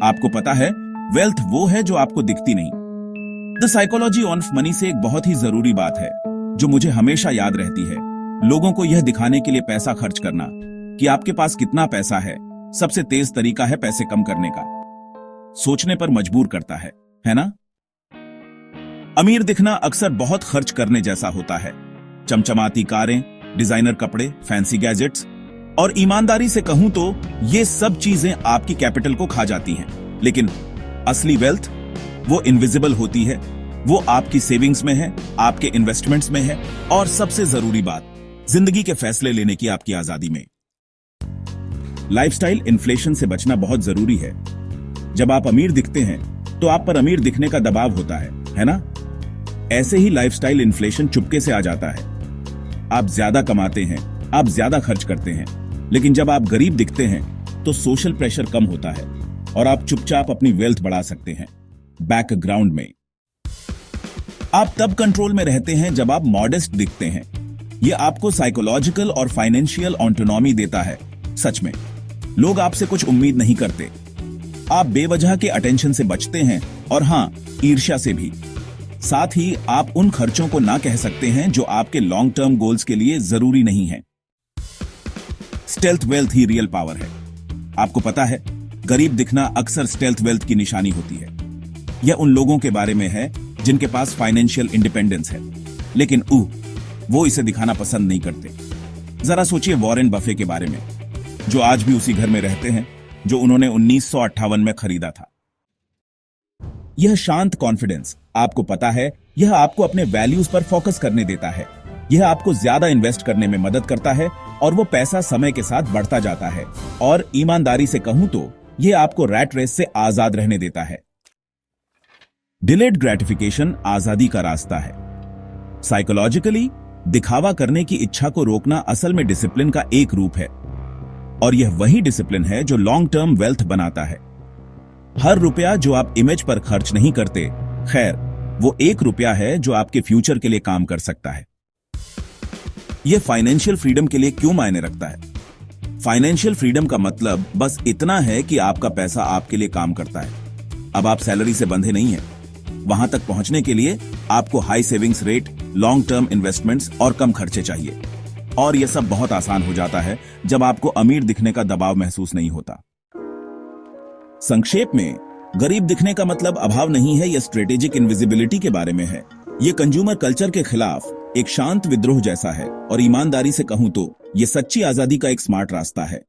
आपको पता है, वेल्थ वो है जो आपको दिखती नहीं। द साइकोलॉजी ऑफ मनी से एक बहुत ही जरूरी बात है जो मुझे हमेशा याद रहती है। लोगों को यह दिखाने के लिए पैसा खर्च करना कि आपके पास कितना पैसा है सबसे तेज तरीका है पैसे कम करने का। सोचने पर मजबूर करता है ना? अमीर दिखना अक्सर बहुत खर्च करने जैसा होता है। चमचमाती कारें, डिजाइनर कपड़े, फैंसी गैजेट्स, और ईमानदारी से कहूं तो ये सब चीजें आपकी कैपिटल को खा जाती हैं। लेकिन असली वेल्थ वो इनविजिबल होती है। वो आपकी सेविंग्स में है, आपके इन्वेस्टमेंट्स में है, और सबसे जरूरी बात, जिंदगी के फैसले लेने की आपकी आजादी में। लाइफस्टाइल इन्फ्लेशन से बचना बहुत जरूरी है। जब आप अमीर दिखते हैं तो आप पर अमीर दिखने का दबाव होता है ना? ऐसे ही लाइफस्टाइल इन्फ्लेशन चुपके से आ जाता है। आप ज्यादा कमाते हैं, आप ज्यादा खर्च करते हैं, लेकिन जब आप गरीब दिखते हैं तो सोशल प्रेशर कम होता है और आप चुपचाप अपनी वेल्थ बढ़ा सकते हैं। बैकग्राउंड में आप तब कंट्रोल में रहते हैं जब आप मॉडेस्ट दिखते हैं। यह आपको साइकोलॉजिकल और फाइनेंशियल ऑटोनॉमी देता है। सच में लोग आपसे कुछ उम्मीद नहीं करते। आप बेवजह के अटेंशन से बचते हैं और हां, ईर्ष्या से भी। साथ ही आप उन खर्चों को ना कह सकते हैं जो आपके लॉन्ग टर्म गोल्स के लिए जरूरी नहीं है। स्टेल्थ वेल्थ ही रियल पावर है। आपको पता है, गरीब दिखना अक्सर स्टेल्थ वेल्थ की निशानी होती है। यह उन लोगों के बारे में है जिनके पास फाइनेंशियल इंडिपेंडेंस है, लेकिन वो इसे दिखाना पसंद नहीं करते। जरा सोचिए वॉरेन बफे के बारे में, जो आज भी उसी घर में रहते हैं जो उन्होंने 1958 में खरीदा था। यह शांत कॉन्फिडेंस, आपको पता है, यह आपको अपने वैल्यूज पर फोकस करने देता है। यह आपको ज्यादा इन्वेस्ट करने में मदद करता है और वो पैसा समय के साथ बढ़ता जाता है। और ईमानदारी से कहूं तो यह आपको रैट रेस से आजाद रहने देता है। डिलेड ग्रेटिफिकेशन आजादी का रास्ता है। साइकोलॉजिकली दिखावा करने की इच्छा को रोकना असल में डिसिप्लिन का एक रूप है, और यह वही डिसिप्लिन है जो लॉन्ग टर्म वेल्थ बनाता है। हर रुपया जो आप इमेज पर खर्च नहीं करते, खैर, वो 1 रुपया है जो आपके फ्यूचर के लिए काम कर सकता है। यह फाइनेंशियल फ्रीडम के लिए क्यों मायने रखता है? फाइनेंशियल फ्रीडम का मतलब बस इतना है कि आपका पैसा आपके लिए काम करता है। अब आप सैलरी से बंधे नहीं हैं। वहां तक पहुंचने के लिए आपको high savings rate, long term investments और कम खर्चे चाहिए। और यह सब बहुत आसान हो जाता है जब आपको अमीर दिखने का दबाव महसूस नहीं होता। संक्षेप में, गरीब दिखने का मतलब अभाव नहीं है, यह स्ट्रेटेजिक इनविजिबिलिटी के बारे में है। यह कंज्यूमर कल्चर के खिलाफ एक शांत विद्रोह जैसा है, और ईमानदारी से कहूं तो यह सच्ची आजादी का एक स्मार्ट रास्ता है।